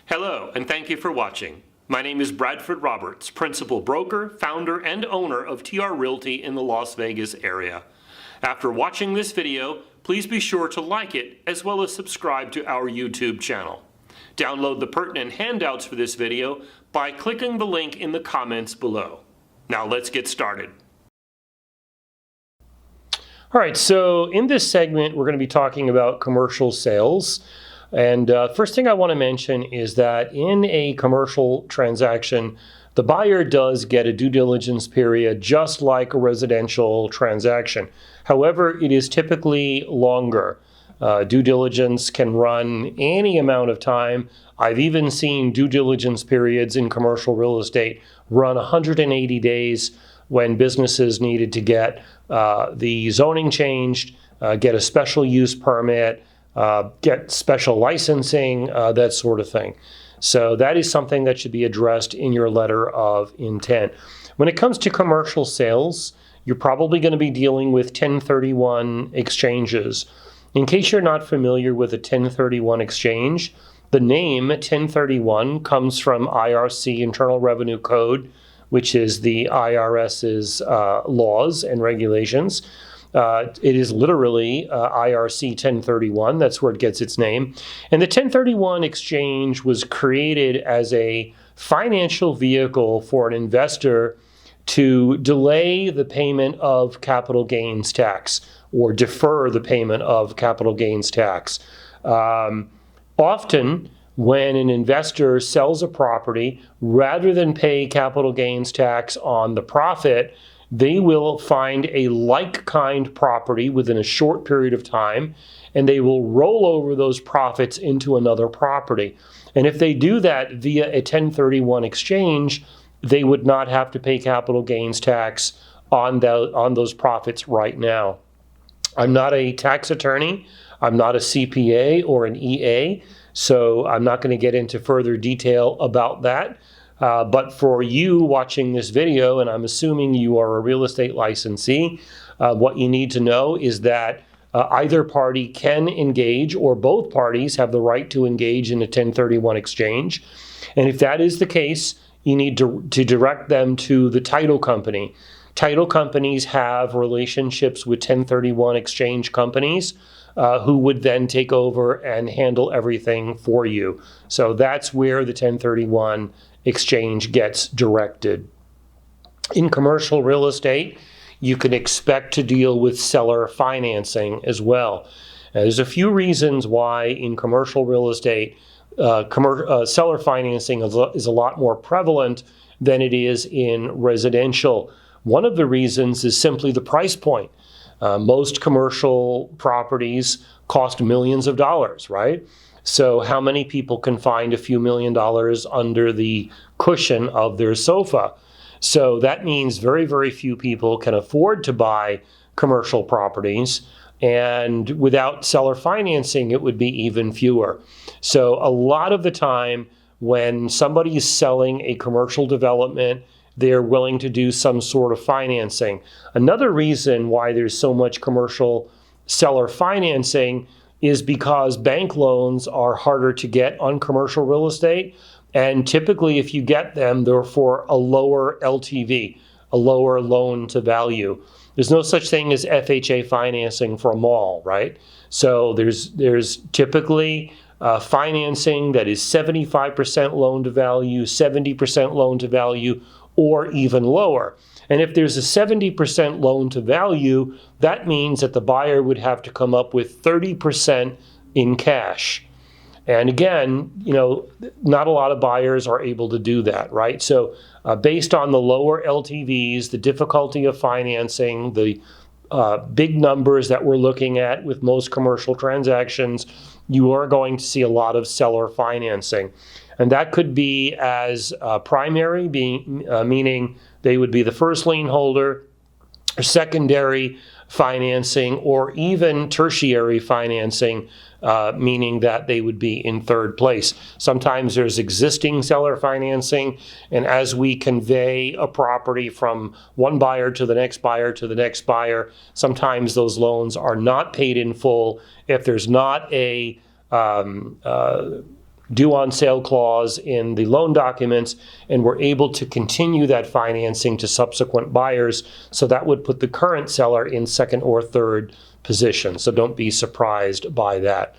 Hello, and thank you for watching. My name is Bradford Roberts, Principal Broker, Founder, and Owner of TR Realty in the Las Vegas area. After watching this video, please be sure to like it as well as subscribe to our YouTube channel. Download the pertinent handouts for this video by clicking the link in the comments below. Now let's get started. All right, so in this segment, we're going to be talking about commercial sales. And first thing I want to mention is that in a commercial transaction, the buyer does get a due diligence period just like a residential transaction. However, it is typically longer. Due diligence can run any amount of time. I've even seen due diligence periods in commercial real estate run 180 days when businesses needed to get the zoning changed, get a special use permit, get special licensing, that sort of thing. So that is something that should be addressed in your letter of intent. When it comes to commercial sales, you're probably going to be dealing with 1031 exchanges. In case you're not familiar with a 1031 exchange, the name 1031 comes from IRC, Internal Revenue Code, which is the IRS's laws and regulations. It is literally IRC 1031. That's where it gets its name. And the 1031 exchange was created as a financial vehicle for an investor to delay the payment of capital gains tax or defer the payment of capital gains tax. Often, when an investor sells a property, rather than pay capital gains tax on the profit, they will find a like-kind property within a short period of time, and they will roll over those profits into another property. And if they do that via a 1031 exchange, they would not have to pay capital gains tax on those profits right now. I'm not a tax attorney. I'm not a CPA or an EA, so I'm not going to get into further detail about that. But for you watching this video, and I'm assuming you are a real estate licensee, what you need to know is that either party can engage, or both parties have the right to engage in a 1031 exchange. And if that is the case, you need to direct them to the title company. Title companies have relationships with 1031 exchange companies who would then take over and handle everything for you. So that's where the 1031 exchange gets directed. In commercial real estate, you can expect to deal with seller financing as well. There's a few reasons why in commercial real estate, seller financing is a lot more prevalent than it is in residential. One of the reasons is simply the price point. Most commercial properties cost millions of dollars, right? So how many people can find a few $1,000,000 under the cushion of their sofa? So that means very, very few people can afford to buy commercial properties. And without seller financing, it would be even fewer. So a lot of the time when somebody is selling a commercial development, they're willing to do some sort of financing. Another reason why there's so much commercial seller financing is because bank loans are harder to get on commercial real estate. And typically, if you get them, they're for a lower LTV, a lower loan to value. There's no such thing as FHA financing for a mall, right? So there's typically financing that is 75% loan to value, 70% loan to value, or even lower. And if there's a 70% loan to value, that means that the buyer would have to come up with 30% in cash. And again, not a lot of buyers are able to do that, right? So based on the lower LTVs, the difficulty of financing, the big numbers that we're looking at with most commercial transactions, you are going to see a lot of seller financing. And that could be as primary, meaning they would be the first lien holder, or secondary financing, or even tertiary financing, meaning that they would be in third place. Sometimes there's existing seller financing, and as we convey a property from one buyer to the next buyer to the next buyer, sometimes those loans are not paid in full if there's not a due on sale clause in the loan documents, and we're able to continue that financing to subsequent buyers. So that would put the current seller in second or third position. So don't be surprised by that.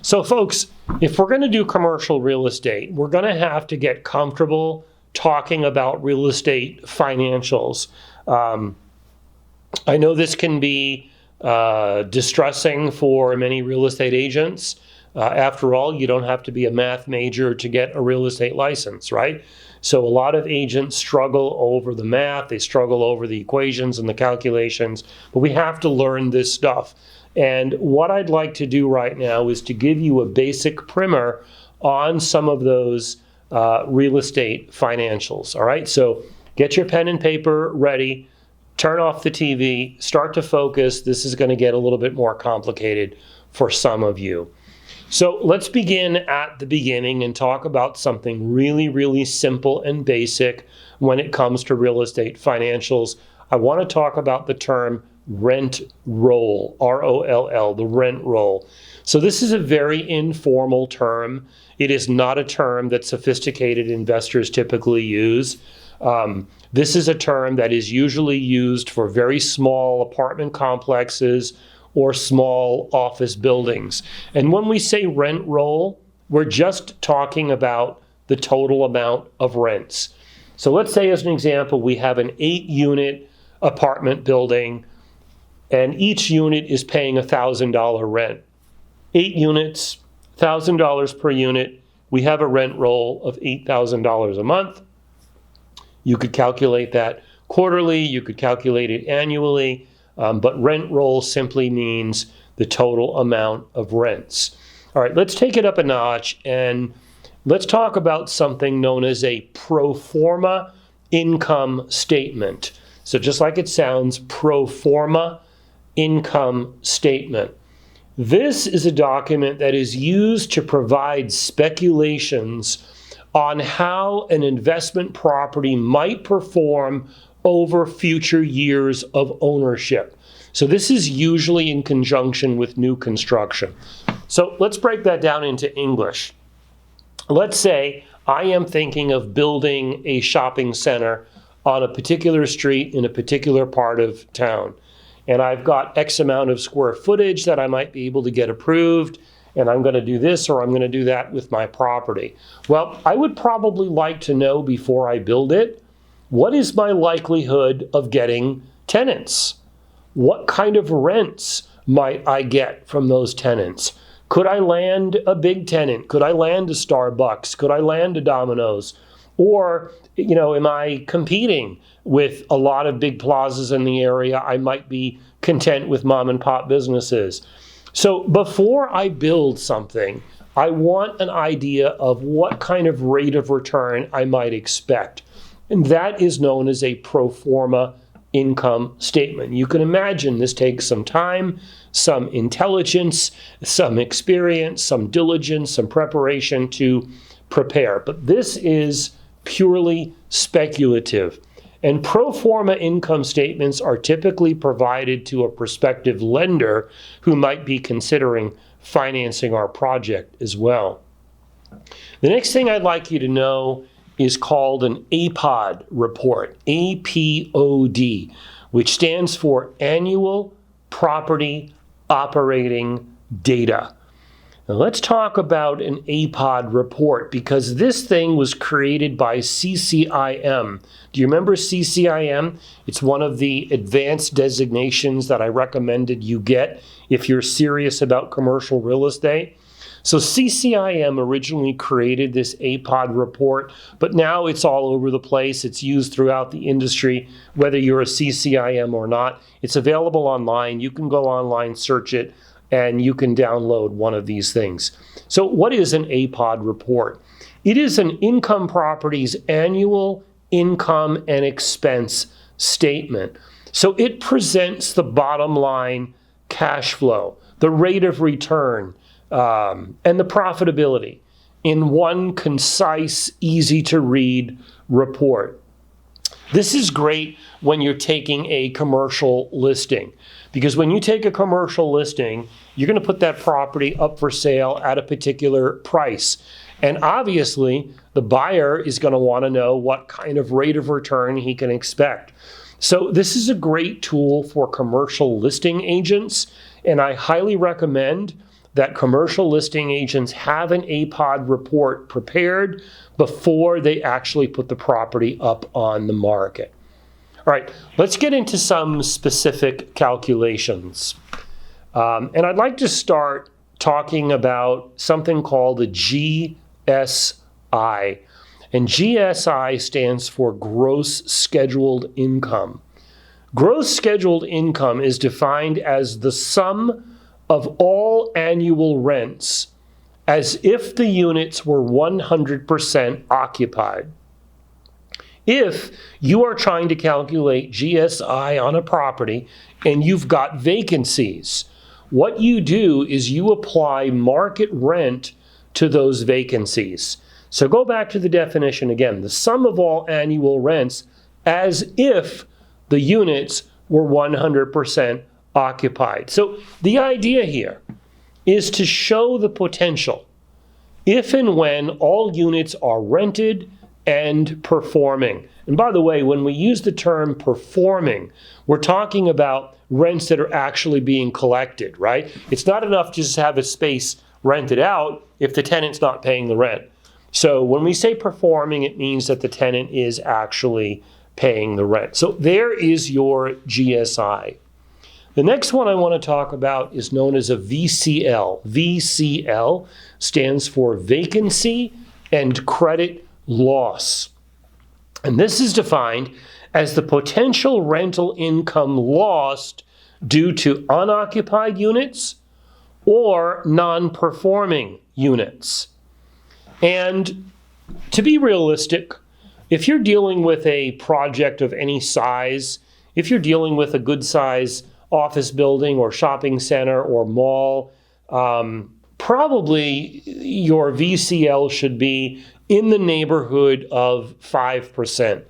So folks, if we're going to do commercial real estate, we're going to have to get comfortable talking about real estate financials. I know this can be distressing for many real estate agents. After all, you don't have to be a math major to get a real estate license, right? So a lot of agents struggle over the math, they struggle over the equations and the calculations, but we have to learn this stuff. And what I'd like to do right now is to give you a basic primer on some of those real estate financials, all right? So get your pen and paper ready, turn off the TV, start to focus. This is going to get a little bit more complicated for some of you. So let's begin at the beginning and talk about something really, really simple and basic when it comes to real estate financials. I want to talk about the term rent roll, R-O-L-L, the rent roll. So this is a very informal term. It is not a term that sophisticated investors typically use. This is a term that is usually used for very small apartment complexes or small office buildings. And when we say rent roll, we're just talking about the total amount of rents. So let's say, as an example, we have an 8-unit apartment building, and each unit is paying $1,000 rent. 8 units, $1,000 per unit. We have a rent roll of $8,000 a month. You could calculate that quarterly, you could calculate it annually, but rent roll simply means the total amount of rents. All right, let's take it up a notch and let's talk about something known as a pro forma income statement. So just like it sounds, pro forma income statement. This is a document that is used to provide speculations on how an investment property might perform over future years of ownership. So this is usually in conjunction with new construction. So let's break that down into English. Let's say I am thinking of building a shopping center on a particular street in a particular part of town. And I've got X amount of square footage that I might be able to get approved, and I'm going to do this or I'm going to do that with my property. Well, I would probably like to know before I build it, what is my likelihood of getting tenants? What kind of rents might I get from those tenants? Could I land a big tenant? Could I land a Starbucks? Could I land a Domino's? Or, am I competing with a lot of big plazas in the area? I might be content with mom and pop businesses. So before I build something, I want an idea of what kind of rate of return I might expect. And that is known as a pro forma income statement. You can imagine this takes some time, some intelligence, some experience, some diligence, some preparation to prepare. But this is purely speculative. And pro forma income statements are typically provided to a prospective lender who might be considering financing our project as well. The next thing I'd like you to know is called an APOD report, APOD, which stands for Annual Property Operating Data. Now let's talk about an APOD report, because this thing was created by CCIM. Do you remember CCIM? It's one of the advanced designations that I recommended you get if you're serious about commercial real estate. So CCIM originally created this APOD report, but now it's all over the place. It's used throughout the industry, whether you're a CCIM or not. It's available online. You can go online, search it, and you can download one of these things. So what is an APOD report? It is an income property's annual income and expense statement. So it presents the bottom line cash flow, the rate of return, and the profitability in one concise, easy to read report. This is great when you're taking a commercial listing, because when you take a commercial listing, you're going to put that property up for sale at a particular price. And obviously, the buyer is going to want to know what kind of rate of return he can expect. So this is a great tool for commercial listing agents, and I highly recommend that commercial listing agents have an APOD report prepared before they actually put the property up on the market. All right, let's get into some specific calculations. And I'd like to start talking about something called a GSI. And GSI stands for gross scheduled income. Gross scheduled income is defined as the sum of all annual rents as if the units were 100% occupied. If you are trying to calculate GSI on a property and you've got vacancies, what you do is you apply market rent to those vacancies. So go back to the definition again, the sum of all annual rents as if the units were 100% occupied. So the idea here is to show the potential if and when all units are rented and performing. And by the way, when we use the term performing, we're talking about rents that are actually being collected, right? It's not enough to just have a space rented out if the tenant's not paying the rent. So when we say performing, it means that the tenant is actually paying the rent. So there is your GSI. The next one I want to talk about is known as a VCL. VCL stands for vacancy and credit loss. And this is defined as the potential rental income lost due to unoccupied units or non-performing units. And to be realistic, if you're dealing with a project of any size, if you're dealing with a good size office building or shopping center or mall, probably your VCL should be in the neighborhood of 5%.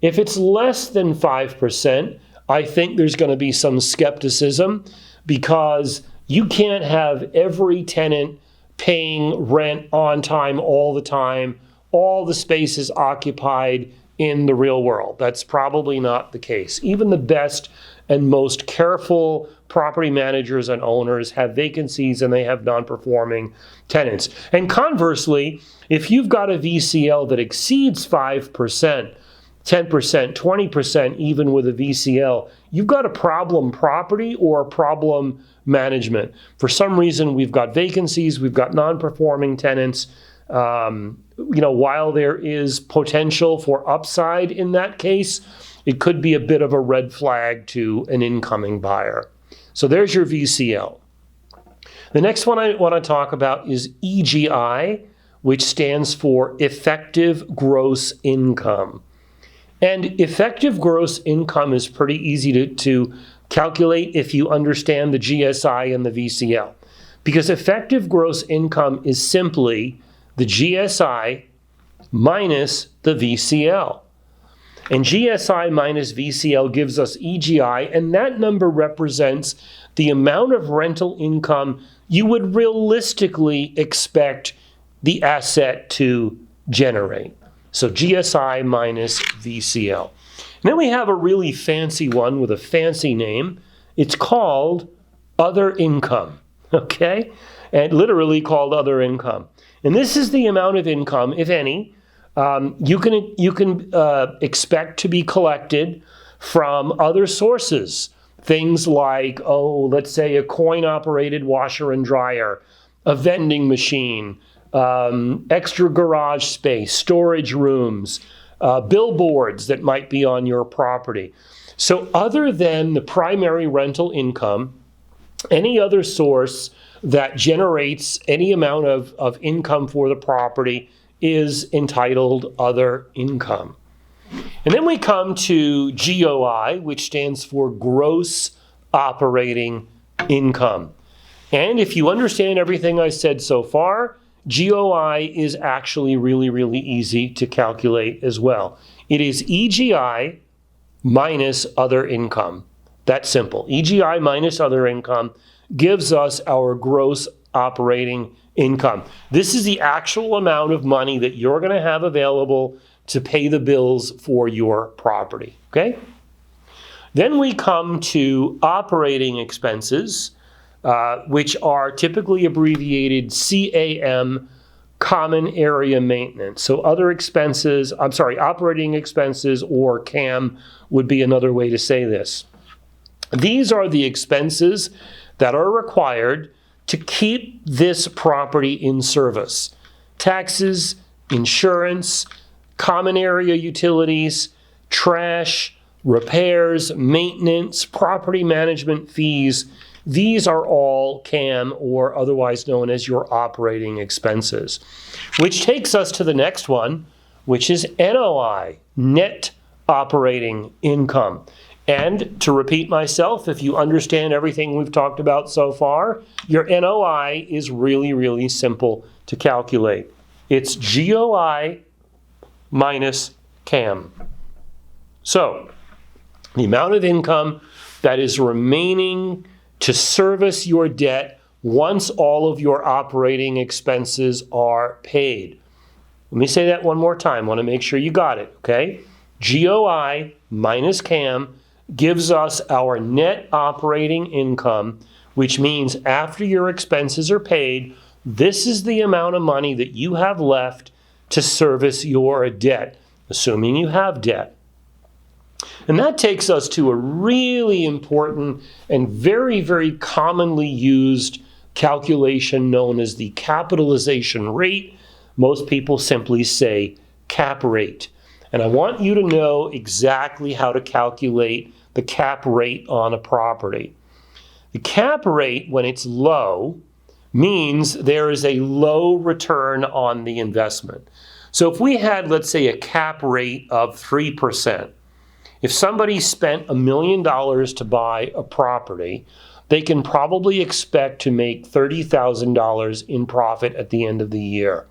If it's less than 5%, I think there's going to be some skepticism because you can't have every tenant paying rent on time all the time, all the spaces occupied in the real world. That's probably not the case. Even the best and most careful property managers and owners have vacancies and they have non-performing tenants. And conversely, if you've got a VCL that exceeds 5%, 10%, 20%, even with a VCL, you've got a problem property or a problem management. For some reason, we've got vacancies, we've got non-performing tenants. While there is potential for upside in that case, it could be a bit of a red flag to an incoming buyer. So there's your VCL. The next one I want to talk about is EGI, which stands for effective gross income. And effective gross income is pretty easy to calculate if you understand the GSI and the VCL. Because effective gross income is simply the GSI minus the VCL. And GSI minus VCL gives us EGI, and that number represents the amount of rental income you would realistically expect the asset to generate. So GSI minus VCL. And then we have a really fancy one with a fancy name. It's called other income, okay? And literally called other income. And this is the amount of income, if any, you can expect to be collected from other sources. Things like, let's say a coin-operated washer and dryer, a vending machine, extra garage space, storage rooms, billboards that might be on your property. So other than the primary rental income, any other source that generates any amount of income for the property is entitled other income. And then we come to GOI, which stands for gross operating income. And if you understand everything I said so far, GOI is actually really, really easy to calculate as well. It is EGI minus other income. That's simple. EGI minus other income gives us our gross operating income. This is the actual amount of money that you're going to have available to pay the bills for your property, okay? Then we come to operating expenses, which are typically abbreviated CAM, common area maintenance. So other expenses, operating expenses, or CAM would be another way to say this. These are the expenses that are required to keep this property in service. Taxes, insurance, common area utilities, trash, repairs, maintenance, property management fees. These are all CAM, or otherwise known as your operating expenses. Which takes us to the next one, which is NOI, net operating income. And to repeat myself, if you understand everything we've talked about so far, your NOI is really, really simple to calculate. It's GOI minus CAM. So, the amount of income that is remaining to service your debt once all of your operating expenses are paid. Let me say that one more time. I want to make sure you got it, okay? GOI minus CAM gives us our net operating income, which means after your expenses are paid, this is the amount of money that you have left to service your debt, assuming you have debt. And that takes us to a really important and very, very commonly used calculation known as the capitalization rate. Most people simply say cap rate. And I want you to know exactly how to calculate the cap rate on a property. The cap rate, when it's low, means there is a low return on the investment. So if we had, let's say, a cap rate of 3%, if somebody spent $1 million to buy a property, they can probably expect to make $30,000 in profit at the end of the year.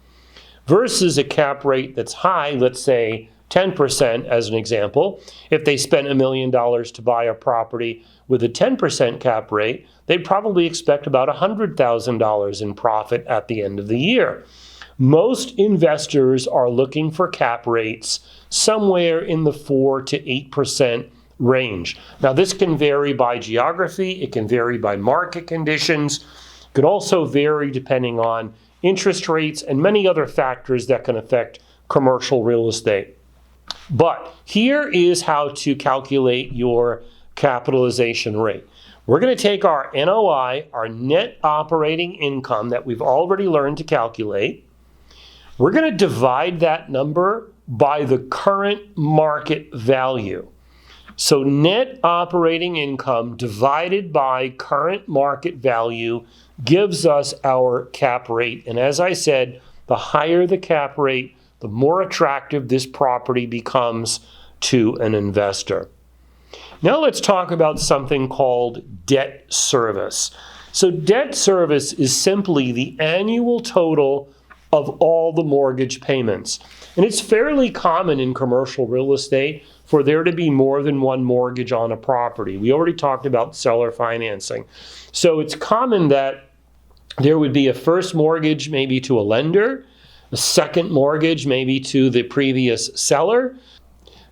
Versus a cap rate that's high, let's say 10% as an example. If they spent $1 million to buy a property with a 10% cap rate, they'd probably expect about $100,000 in profit at the end of the year. Most investors are looking for cap rates somewhere in the 4 to 8% range. Now, this can vary by geography. It can vary by market conditions. It could also vary depending on interest rates and many other factors that can affect commercial real estate. But here is how to calculate your capitalization rate. We're going to take our NOI, our net operating income that we've already learned to calculate. We're going to divide that number by the current market value. So net operating income divided by current market value gives us our cap rate. And as I said, the higher the cap rate, the more attractive this property becomes to an investor. Now let's talk about something called debt service. So debt service is simply the annual total of all the mortgage payments. And it's fairly common in commercial real estate for there to be more than one mortgage on a property. We already talked about seller financing. So it's common that there would be a first mortgage maybe to a lender, a second mortgage maybe to the previous seller.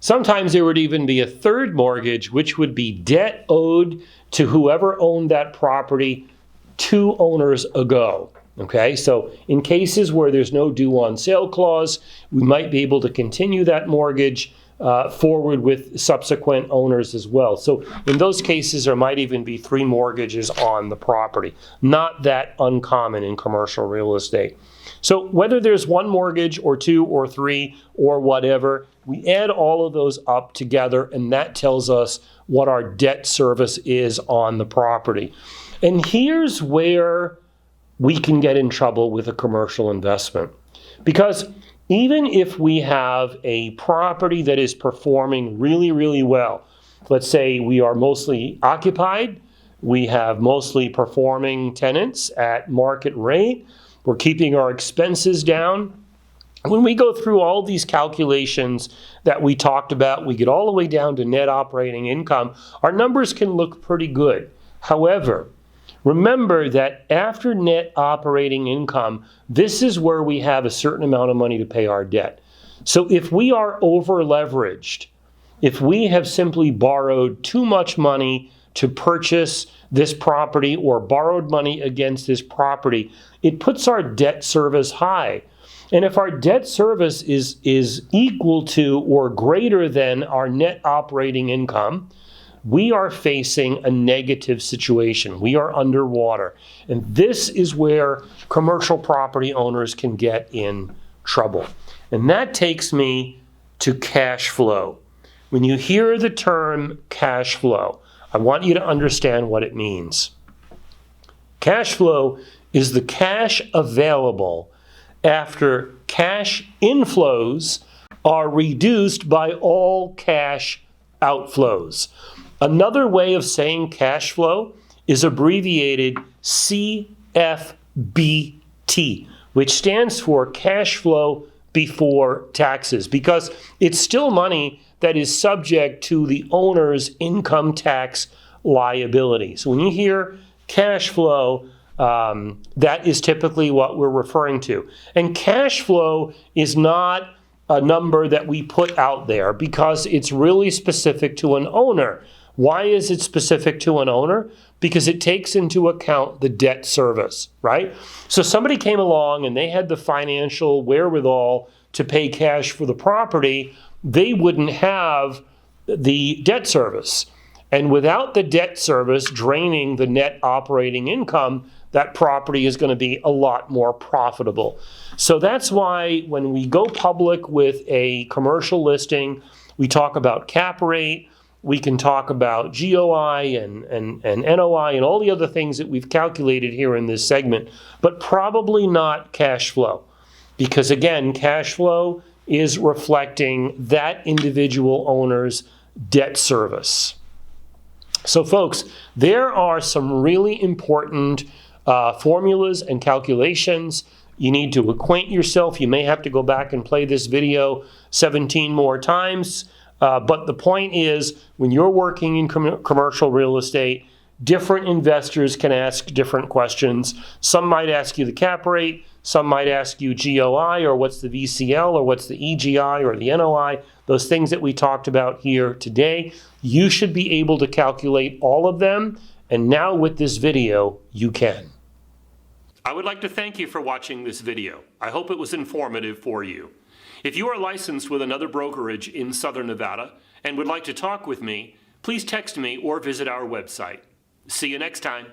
Sometimes there would even be a third mortgage, which would be debt owed to whoever owned that property 2 owners ago. Okay, so in cases where there's no due on sale clause, we might be able to continue that mortgage forward with subsequent owners as well. So in those cases, there might even be 3 mortgages on the property. Not that uncommon in commercial real estate. So whether there's 1 mortgage or 2 or 3 or whatever, we add all of those up together, and that tells us what our debt service is on the property. And here's where we can get in trouble with a commercial investment. Because even if we have a property that is performing really, really well, let's say we are mostly occupied, we have mostly performing tenants at market rate, we're keeping our expenses down. When we go through all these calculations that we talked about, we get all the way down to net operating income, our numbers can look pretty good. However, Remember that after net operating income, this is where we have a certain amount of money to pay our debt. So if we are over leveraged, if we have simply borrowed too much money to purchase this property or borrowed money against this property, it puts our debt service high. And if our debt service is equal to or greater than our net operating income, we are facing a negative situation. We are underwater. And this is where commercial property owners can get in trouble. And that takes me to cash flow. When you hear the term cash flow, I want you to understand what it means. Cash flow is the cash available after cash inflows are reduced by all cash outflows. Another way of saying cash flow is abbreviated CFBT, which stands for cash flow before taxes, because it's still money that is subject to the owner's income tax liability. So when you hear cash flow, that is typically what we're referring to. And cash flow is not a number that we put out there because it's really specific to an owner. Why is it specific to an owner? Because it takes into account the debt service, right? So somebody came along and they had the financial wherewithal to pay cash for the property, they wouldn't have the debt service. And without the debt service draining the net operating income, that property is going to be a lot more profitable. So that's why when we go public with a commercial listing, we talk about cap rate, we can talk about GOI and NOI and all the other things that we've calculated here in this segment, but probably not cash flow. Because again, cash flow is reflecting that individual owner's debt service. So folks, there are some really important formulas and calculations. You need to acquaint yourself. You may have to go back and play this video 17 more times. But the point is, when you're working in commercial real estate, different investors can ask different questions. Some might ask you the cap rate. Some might ask you GOI, or what's the VCL, or what's the EGI, or the NOI, those things that we talked about here today. You should be able to calculate all of them, and now with this video, you can. I would like to thank you for watching this video. I hope it was informative for you. If you are licensed with another brokerage in Southern Nevada and would like to talk with me, please text me or visit our website. See you next time.